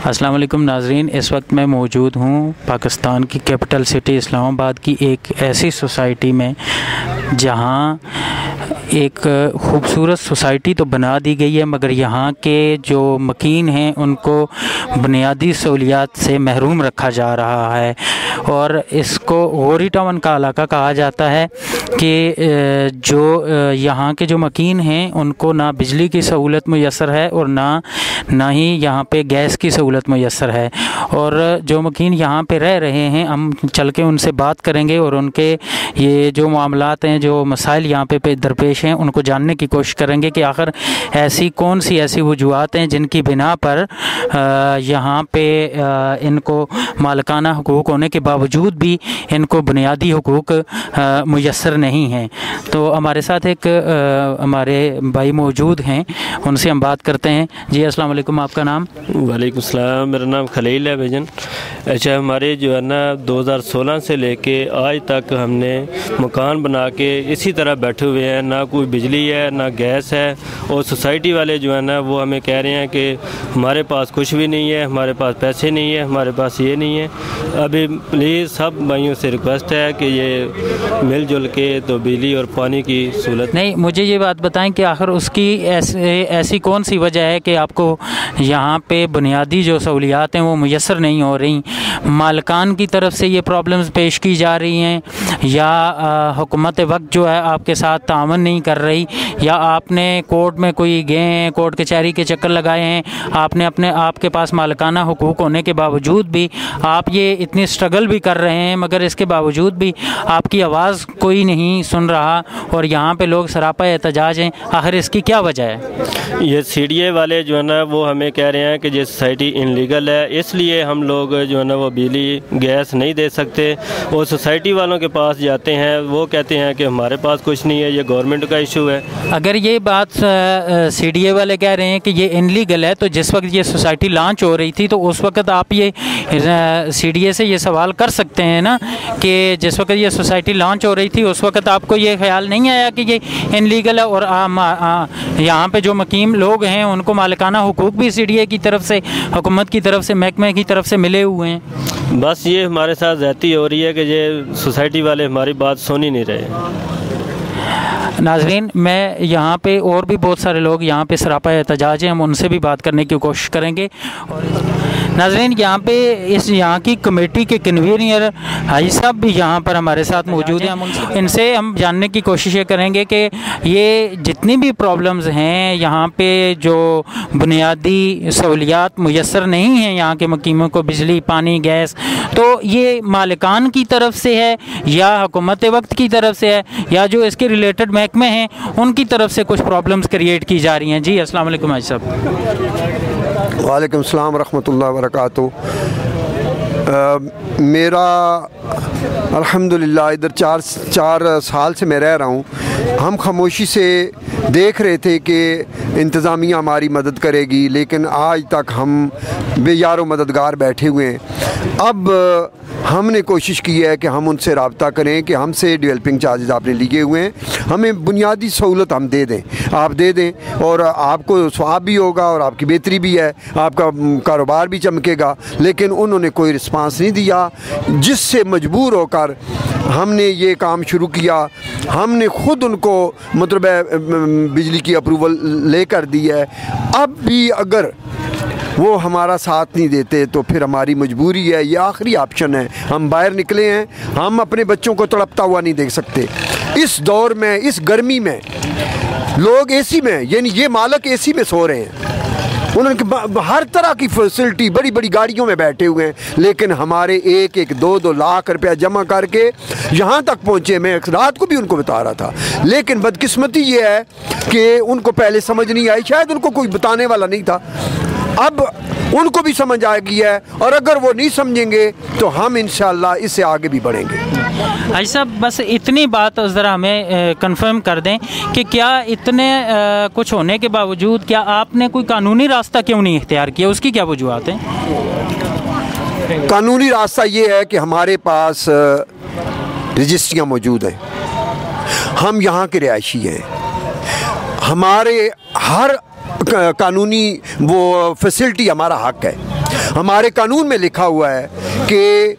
अस्सलाम वालेकुम नाज़रीन, इस वक्त मैं मौजूद हूँ पाकिस्तान की कैपिटल सिटी इस्लामाबाद की एक ऐसी सोसाइटी में जहाँ एक ख़ूबसूरत सोसाइटी तो बना दी गई है, मगर यहाँ के जो मकीन हैं उनको बुनियादी सहूलियात से महरूम रखा जा रहा है। और इसको गोरी टाउन का इलाका कहा जाता है कि जो यहाँ के जो मकीन हैं उनको ना बिजली की सहूलत मुयस्सर है और ना ही यहाँ पे गैस की सहूलत मुयस्सर है। और जो मकीन यहाँ पे रह रहे हैं, हम चल के उनसे बात करेंगे और उनके ये जो मामलात हैं, जो मसाइल यहाँ पे दरपेश हैं, उनको जानने की कोशिश करेंगे कि आखिर ऐसी कौन सी ऐसी वजूहात हैं जिनकी बिना पर यहाँ पे इनको मालिकाना हुकूक होने के बावजूद भी इनको बुनियादी हुकूक मुयस्सर नहीं हैं। तो हमारे साथ एक हमारे भाई मौजूद हैं, उनसे हम बात करते हैं। जी अस्सलाम वालेकुम, आपका नाम? वालेकुम सलाम, मेरा नाम खलील है भाईजान। अच्छा, हमारे जो है ना 2016 से लेके आज तक हमने मकान बना के इसी तरह बैठे हुए हैं, ना कोई बिजली है ना गैस है। और सोसाइटी वाले जो है ना वो हमें कह रहे हैं कि हमारे पास कुछ भी नहीं है, हमारे पास पैसे नहीं है, हमारे पास ये नहीं है। अभी प्लीज़ सब भाइयों से रिक्वेस्ट है कि ये मिलजुल के तो बिजली और पानी की सहूलत। नहीं, मुझे ये बात बताएं कि आखिर उसकी ऐसी कौन सी वजह है कि आपको यहाँ पे बुनियादी जो सहूलियात हैं वो मुयस्सर नहीं हो रही? मालिकान की तरफ से ये प्रॉब्लम्स पेश की जा रही हैं, या हुकूमत वक्त जो है आपके साथ तावन नहीं कर रही, या आपने कोर्ट में कोई गए हैं, कोर्ट कचहरी के चक्कर लगाए हैं, आपके पास मालिकाना हुकूक होने के बावजूद भी आप ये इतनी स्ट्रगल भी कर रहे हैं, मगर इसके बावजूद भी आपकी आवाज़ कोई नहीं सुन रहा और यहाँ पे लोग सरापा एहतजाज हैं। आखिर इसकी क्या वजह है? ये सीडीए वाले जो है ना वो हमें कह रहे हैं कि ये सोसाइटी इनलीगल है, इसलिए हम लोग जो है ना वो बिजली गैस नहीं दे सकते। और सोसाइटी वालों के पास जाते हैं, वो कहते हैं कि हमारे पास कुछ नहीं है, ये गवर्नमेंट का इशू है। अगर ये बात सीडीए वाले कह रहे हैं कि ये इनलीगल है, तो जिस वक्त ये सोसाइटी लॉन्च हो रही थी तो उस वक्त आप ये सीडीए से ये सवाल कर सकते हैं ना कि जिस वक्त ये सोसाइटी लॉन्च हो रही थी उस वक्त आपको ये ख्याल नहीं आया कि ये इनलीगल है और यहाँ पे जो मकीम लोग हैं उनको मालिकाना हुकूक भी सीडीए की तरफ से, हुकूमत की तरफ से, महकमे की तरफ से मिले हुए हैं? बस ये हमारे साथ ज़्यादती हो रही है कि ये सोसाइटी वाले हमारी बात सुन ही नहीं रहे। नाज़रीन, मैं यहाँ पे और भी बहुत सारे लोग यहाँ पे सरापा एहतजाज हैं, हम उनसे भी बात करने की कोशिश करेंगे। और नाज़रीन, यहाँ पे यहाँ की कमेटी के कन्वीनर हाजी साहब भी यहाँ पर हमारे साथ मौजूद हैं। हम इनसे हम जानने की कोशिश करेंगे कि ये जितनी भी प्रॉब्लम्स हैं यहाँ पे, जो बुनियादी सहूलियात मुयस्सर नहीं हैं यहाँ के मकीमों को, बिजली, पानी, गैस, तो ये मालिकान की तरफ से है या हुकूमत वक्त की तरफ से है, या जो इसके रिलेटेड महकमे हैं उनकी तरफ से कुछ प्रॉब्लम्स क्रिएट की जा रही हैं? जी अस्सलाम वालेकुम हाजी साहब। वालेकुम सलाम रहमतुल्लाहि व बरकातुहू। मेरा अल्हम्दुलिल्लाह इधर चार साल से मैं रह रहा हूँ। हम खामोशी से देख रहे थे कि इंतज़ामिया हमारी मदद करेगी, लेकिन आज तक हम बेयारो मददगार बैठे हुए हैं। अब हमने कोशिश की है कि हम उनसे रब्ता करें कि हमसे डेवलपिंग चार्जेस आपने लिए हुए हैं, हमें बुनियादी सहूलत हम दे दें, आप दे दें और आपको स्वाब भी होगा और आपकी बेहतरी भी है, आपका कारोबार भी चमकेगा। लेकिन उन्होंने कोई रिस्पांस नहीं दिया, जिससे मजबूर होकर हमने ये काम शुरू किया। हमने ख़ुद उनको मतलब बिजली की अप्रूवल लेकर दी है। अब भी अगर वो हमारा साथ नहीं देते तो फिर हमारी मजबूरी है, ये आखिरी ऑप्शन है। हम बाहर निकले हैं, हम अपने बच्चों को तड़पता हुआ नहीं देख सकते। इस दौर में, इस गर्मी में लोग एसी में, यानी ये मालिक एसी में सो रहे हैं, उन्होंने हर तरह की फैसिलिटी, बड़ी बड़ी गाड़ियों में बैठे हुए हैं, लेकिन हमारे एक 2 लाख रुपया जमा करके यहाँ तक पहुँचे। मैं रात को भी उनको बता रहा था, लेकिन बदकिस्मती ये है कि उनको पहले समझ नहीं आई, शायद उनको कोई बताने वाला नहीं था। अब उनको भी समझ आ गई है, और अगर वो नहीं समझेंगे तो हम इंशाअल्लाह इससे आगे भी बढ़ेंगे। हाजी साहब, बस इतनी बात ज़रा हमें कंफर्म कर दें कि क्या इतने कुछ होने के बावजूद क्या आपने कोई कानूनी रास्ता क्यों नहीं इख्तियार किया? उसकी क्या वजूहत हैं? कानूनी रास्ता ये है कि हमारे पास रजिस्ट्रियाँ मौजूद हैं, हम यहाँ के रिहायशी हैं, हमारे हर कानूनी वो फैसिलिटी हमारा हक है। हमारे कानून में लिखा हुआ है कि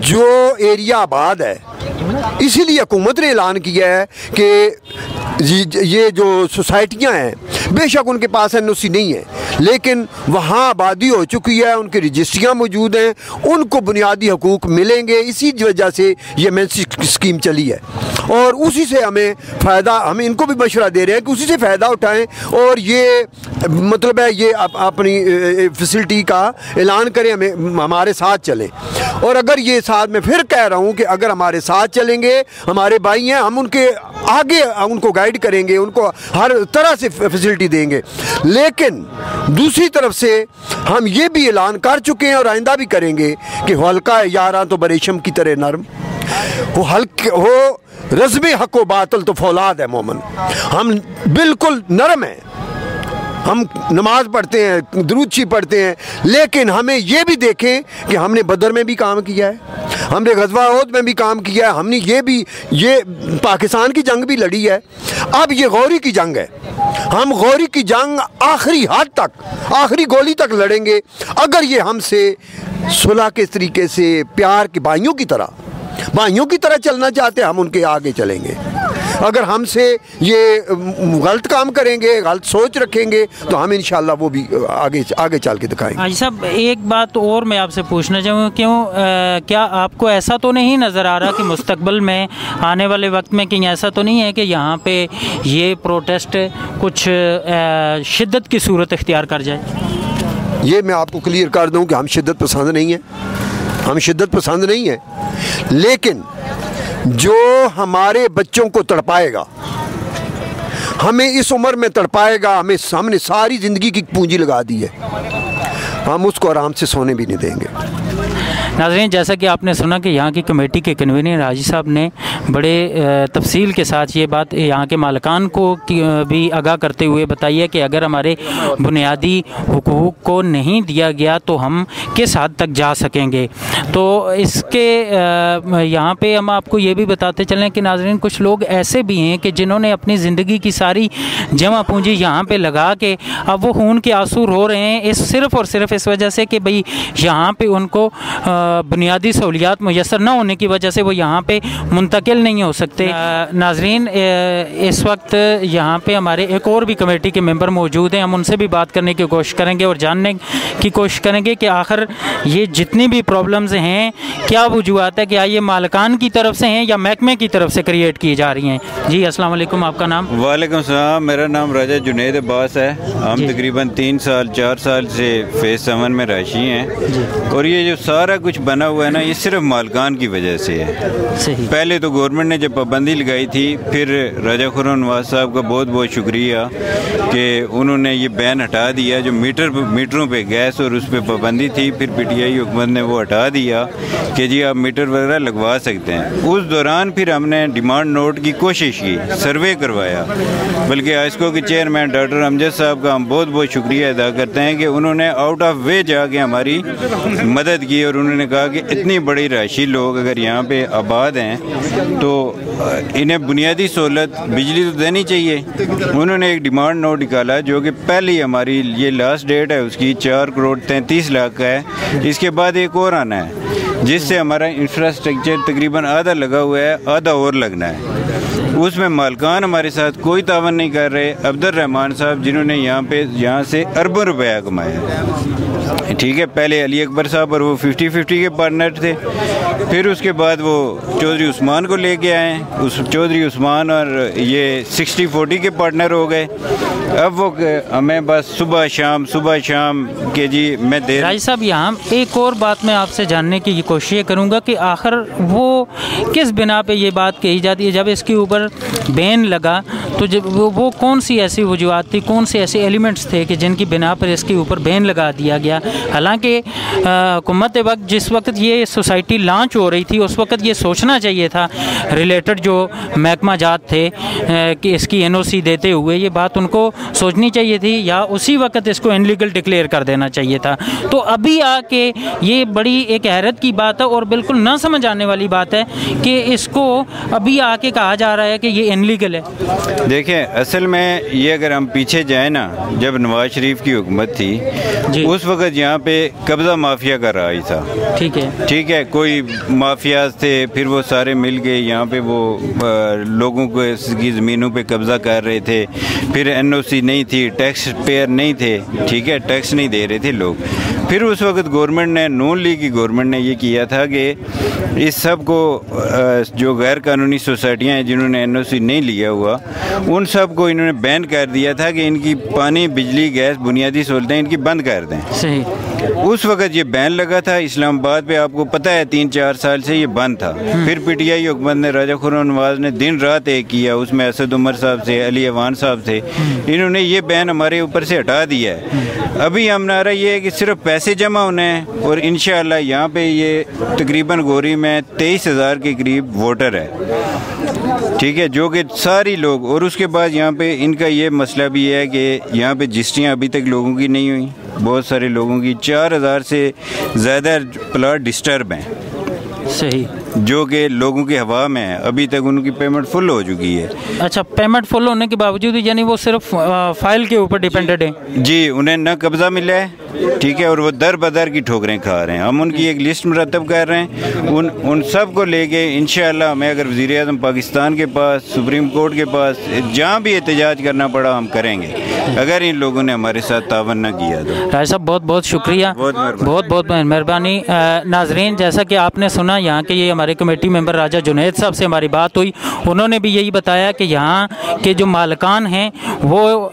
जो एरिया आबाद है, इसीलिए हुकूमत ने ऐलान किया है कि ये जो सोसाइटियाँ हैं, बेशक उनके पास NOC नहीं है, लेकिन वहाँ आबादी हो चुकी है, उनकी रजिस्ट्रियाँ मौजूद हैं, उनको बुनियादी हकूक़ मिलेंगे। इसी वजह से ये मेंस स्कीम चली है और उसी से हमें फ़ायदा, हम इनको भी मशवरा दे रहे हैं कि उसी से फ़ायदा उठाएं और ये मतलब है ये अपनी फैसिलिटी का ऐलान करें, हमें हमारे साथ चलें। और अगर ये साथ में फिर कह रहा हूँ कि अगर हमारे साथ चलेंगे, हमारे भाई हैं, हम उनके आगे उनको गाइड करेंगे, उनको हर तरह से फैसिलिटी देंगे। लेकिन दूसरी तरफ से हम ये भी ऐलान कर चुके हैं और आइंदा भी करेंगे कि हल्का यारा तो बरेशम की तरह नरम वो, हल्के हो रज़्म हक़ व बातल तो फौलाद है मोमन। हम बिल्कुल नरम हैं, हम नमाज़ पढ़ते हैं, दुरूद शरीफ पढ़ते हैं, लेकिन हमें ये भी देखें कि हमने बदर में भी काम किया है, हमने ग़ज़वा उहद में भी काम किया है, हमने ये पाकिस्तान की जंग भी लड़ी है। अब ये गौरी की जंग है, हम गौरी की जंग आखिरी हद तक, आखिरी गोली तक लड़ेंगे। अगर ये हमसे सुलह के तरीके से, प्यार के भाइयों की तरह चलना चाहते हैं, हम उनके आगे चलेंगे। अगर हमसे ये गलत काम करेंगे, गलत सोच रखेंगे, तो हम इंशाल्लाह वो भी आगे चल के दिखाएंगे। हाजी साहब, एक बात और मैं आपसे पूछना चाहूँगा, क्या आपको ऐसा तो नहीं नज़र आ रहा कि मुस्तकबिल में आने वाले वक्त में कहीं ऐसा तो नहीं है कि यहाँ पे ये प्रोटेस्ट कुछ शिद्दत की सूरत इख्तियार कर जाए? ये मैं आपको क्लियर कर दूँ कि हम शिद्दत पसंद नहीं हैं, हम शिद्दत पसंद नहीं हैं, लेकिन जो हमारे बच्चों को तड़पाएगा, हमें इस उम्र में तड़पाएगा, हमने सारी ज़िंदगी की पूंजी लगा दी है, हम उसको आराम से सोने भी नहीं देंगे। नाज़रीन, जैसा कि आपने सुना कि यहाँ की कमेटी के कन्वीनर हाजी साहब ने बड़े तफसील के साथ ये बात यहाँ के मालिकान को भी आगाह करते हुए बताई है कि अगर हमारे बुनियादी हुकूक को नहीं दिया गया तो हम किस हद तक जा सकेंगे। तो इसके यहाँ पे हम आपको ये भी बताते चलें कि नाज़रीन, कुछ लोग ऐसे भी हैं कि जिन्होंने अपनी ज़िंदगी की सारी जमा पूंजी यहाँ पे लगा के अब वो खून के आंसू रो रहे हैं, सिर्फ़ और सिर्फ इस वजह से कि भाई यहाँ पे उनको बुनियादी सहूलियात मुयसर न होने की वजह से वो यहाँ पे मुंतकिल नहीं हो सकते। नाजरीन, इस वक्त यहाँ पे हमारे एक और भी कमेटी के मेंबर मौजूद हैं, हम उनसे भी बात करने की कोशिश करेंगे और जानने की कोशिश करेंगे कि आखिर ये जितनी भी प्रॉब्लम्स हैं क्या वजूहत है, क्या ये मालिकान की तरफ से हैं या महकमे की तरफ से क्रिएट की जा रही हैं। जी अस्सलाम वालेकुम, आपका नाम? वालेकुम सलाम, मेरा नाम राजा जुनैद अब्बास है। हम तकरीबन 3-4 साल से फेज़ 7 में रहायशी हैं और ये जो सारा कुछ बना हुआ है ना, ये सिर्फ मालिकान की वजह से है। सही। पहले तो गवर्नमेंट ने जब पाबंदी लगाई थी, फिर राजा खुर्रम नवाज साहब का बहुत बहुत शुक्रिया कि उन्होंने ये बैन हटा दिया, जो मीटरों पे गैस और उस पर पाबंदी थी, फिर PTI हुकूमत ने वो हटा दिया कि जी आप मीटर वगैरह लगवा सकते हैं। उस दौरान फिर हमने डिमांड नोट की कोशिश की, सर्वे करवाया, बल्कि आइस्को के चेयरमैन डॉक्टर अमजद साहब का हम बहुत बहुत शुक्रिया अदा करते हैं कि उन्होंने आउट ऑफ वे जाके हमारी मदद की और उन्होंने कहा कि इतनी बड़ी राशि लोग अगर यहाँ पे आबाद हैं तो इन्हें बुनियादी सहूलत बिजली तो देनी चाहिए। उन्होंने एक डिमांड नोट निकाला जो कि पहली हमारी ये लास्ट डेट है उसकी 4 करोड़ 33 लाख का है। इसके बाद एक और आना है जिससे हमारा इंफ्रास्ट्रक्चर तकरीबन आधा लगा हुआ है, आधा और लगना है। उसमें मालिकान हमारे साथ कोई तावन नहीं कर रहे। अब्दुल रहमान साहब जिन्होंने यहाँ से अरबों रुपया कमाया, ठीक है, पहले अली अकबर साहब और वो 50-50 के पार्टनर थे, फिर उसके बाद वो चौधरी उस्मान को लेके आए, उस चौधरी उस्मान और ये 60-40 के पार्टनर हो गए। अब वो हमें बस सुबह शाम के जी मैं दे। राज साहब, यहाँ एक और बात मैं आपसे जानने की कोशिश करूँगा कि आखिर वो किस बिना पे ये बात कही जाती है, जब इसके ऊपर बैन लगा तो जब वो कौन सी ऐसी वजूहत थी, कौन से ऐसे एलिमेंट्स थे कि जिनकी बिना पर इसके ऊपर बैन लगा दिया गया। हालांकि हुकूमत वक्त जिस वक्त ये सोसाइटी लॉन्च हो रही थी उस वक्त ये सोचना चाहिए था, रिलेटेड जो महकमा जात थे कि इसकी NOC देते हुए ये बात उनको सोचनी चाहिए थी या उसी वक्त इसको इनलीगल डिक्लेयर कर देना चाहिए था। तो अभी आके ये बड़ी एक हैरत की बात है और बिल्कुल ना समझ आने वाली बात है कि इसको अभी आके कहा जा रहा है है कि ये इनलीगल है? देखें, असल में ये अगर हम पीछे जाएं ना, जब नवाज शरीफ की हुकूमत थी उस वक्त यहाँ पे कब्ज़ा माफिया का राज था। ठीक है, कोई माफियाज थे, फिर वो सारे मिल गए यहाँ पे वो लोगों को की ज़मीनों पे कब्ज़ा कर रहे थे। फिर NOC नहीं थी, टैक्स पेयर नहीं थे, ठीक है, टैक्स नहीं दे रहे थे लोग। फिर उस वक्त गवर्नमेंट ने, नून लीग की गवर्नमेंट ने ये किया था कि इस सब को जो गैर कानूनी सोसाइटियाँ हैं जिन्होंने NOC नहीं लिया हुआ, उन सब को इन्होंने बैन कर दिया था कि इनकी पानी, बिजली, गैस, बुनियादी सहूलतें इनकी बंद कर दें। सही। उस वक्त ये बैन लगा था इस्लामाबाद पे, आपको पता है 3-4 साल से ये बंद था। फिर PTI हुकूमत ने, राजा खुर्रम नवाज ने दिन रात एक किया, उसमें असद उमर साहब थे, अली अवान साहब थे, इन्होंने ये बैन हमारे ऊपर से हटा दिया है। अभी हम नारा ये है कि सिर्फ पैसे जमा होने हैं और इंशाअल्लाह यहाँ पे ये तकरीबन गोरी में 23,000 के करीब वोटर है, ठीक है, जो कि सारी लोग। और उसके बाद यहाँ पे इनका ये मसला भी है कि यहाँ पे रजिस्ट्रियाँ अभी तक लोगों की नहीं हुई, बहुत सारे लोगों की 4,000 से ज़्यादा प्लाट डिस्टर्ब हैं। सही। जो कि लोगों की हवा में है, अभी तक उनकी पेमेंट फुल हो चुकी है। अच्छा, पेमेंट फुल होने के बावजूद यानी वो सिर्फ फाइल के ऊपर डिपेंडेंट है? जी, उन्हें न कब्ज़ा मिला है, ठीक है, और वो दर बदर की ठोकरें खा रहे हैं। हम उनकी एक लिस्ट मुरतब कर रहे हैं, उन सब को लेके इंशाअल्लाह हमें अगर वज़ीर आज़म पाकिस्तान के पास, सुप्रीम कोर्ट के पास, जहाँ भी एहतजाज करना पड़ा हम करेंगे, अगर इन लोगों ने हमारे साथ तावन न किया तो। राय साहब बहुत बहुत शुक्रिया, बहुत मेहरबानी। नाजरीन, जैसा कि आपने सुना, यहाँ के ये हमारे कमेटी मेंबर राजा जुनैद साहब से हमारी बात हुई, उन्होंने भी यही बताया कि यहाँ के जो मालिकान हैं वो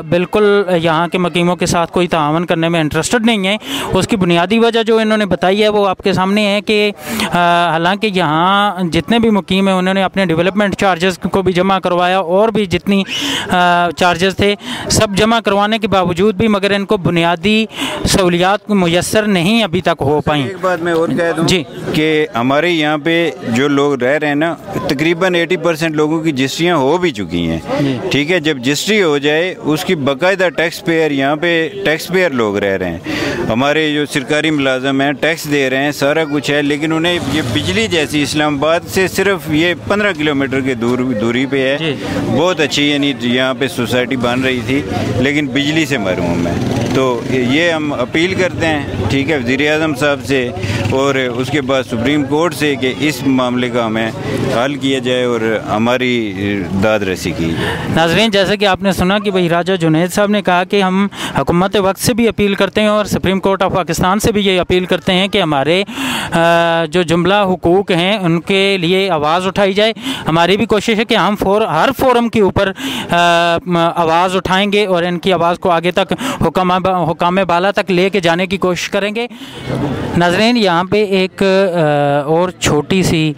बिल्कुल यहाँ के मकीमों के साथ कोई तावन करने में इंटरेस्टेड नहीं है। उसकी बुनियादी वजह जो इन्होंने बताई है वो आपके सामने है कि हालांकि यहाँ जितने भी मुकीम हैं उन्होंने अपने डेवलपमेंट चार्जेस को भी जमा करवाया और भी जितनी चार्जेस थे सब जमा करवाने के बावजूद भी मगर इनको बुनियादी सहूलियात मुयस्सर नहीं अभी तक हो पाई। एक बात मैं और कह दूं जी कि हमारे यहाँ पे जो लोग रह रहे हैं ना, तकरीबन 80% लोगों की रजिस्ट्रियाँ हो भी चुकी हैं, ठीक है। जब रजिस्ट्री हो जाए उसकी बाकायदा टैक्स पेयर, यहाँ पे टैक्स पेयर लोग रह रहे हैं, हमारे जो सरकारी मुलाजम हैं टैक्स दे रहे हैं, सारा कुछ है, लेकिन उन्हें ये बिजली जैसी इस्लामाबाद से सिर्फ ये 15 किलोमीटर के दूरी पे है, बहुत अच्छी यानी यहाँ पे सोसाइटी बन रही थी लेकिन बिजली से महरूम है। तो ये हम अपील करते हैं, ठीक है, वज़ीर आज़म साहब से और उसके बाद सुप्रीम कोर्ट से कि इस मामले का हमें हल किया जाए और हमारी दाद रसी की जाए। नाज़रीन, जैसे कि आपने सुना कि भाई राजा जुनैद साहब ने कहा कि हम हुकूमत वक्त से भी अपील करते हैं और सुप्रीम कोर्ट ऑफ पाकिस्तान से भी ये अपील करते हैं कि हमारे जो जुमला हुकूक हैं उनके लिए आवाज़ उठाई जाए। हमारी भी कोशिश है कि हम हर फोरम के ऊपर आवाज़ उठाएंगे और इनकी आवाज़ को आगे तक हुकाम बाला तक ले के जाने की कोशिश करेंगे। नाज़रीन, यहाँ पे एक और छोटी सी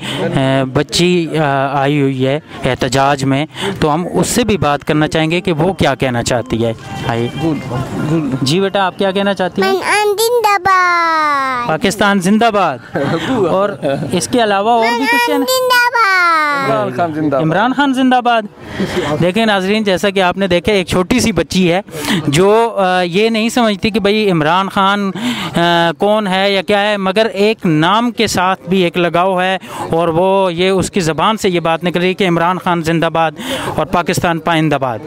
बच्ची आई हुई है एहतजाज में, तो हम उससे भी बात करना चाहेंगे कि वो क्या कहना चाहती है। आइए जी बेटा, आप क्या कहना चाहती हैं? पाकिस्तान जिंदाबाद। और इसके अलावा और भी कुछ कहना? इमरान खान जिंदाबाद। देखें नाजरीन, जैसा कि आपने देखा एक छोटी सी बच्ची है जो ये नहीं समझती कि भाई इमरान खान कौन है या क्या है, मगर एक नाम के साथ भी एक लगाव है और वो ये उसकी ज़बान से ये बात निकल रही है कि इमरान खान जिंदाबाद और पाकिस्तान पाइंदाबाद।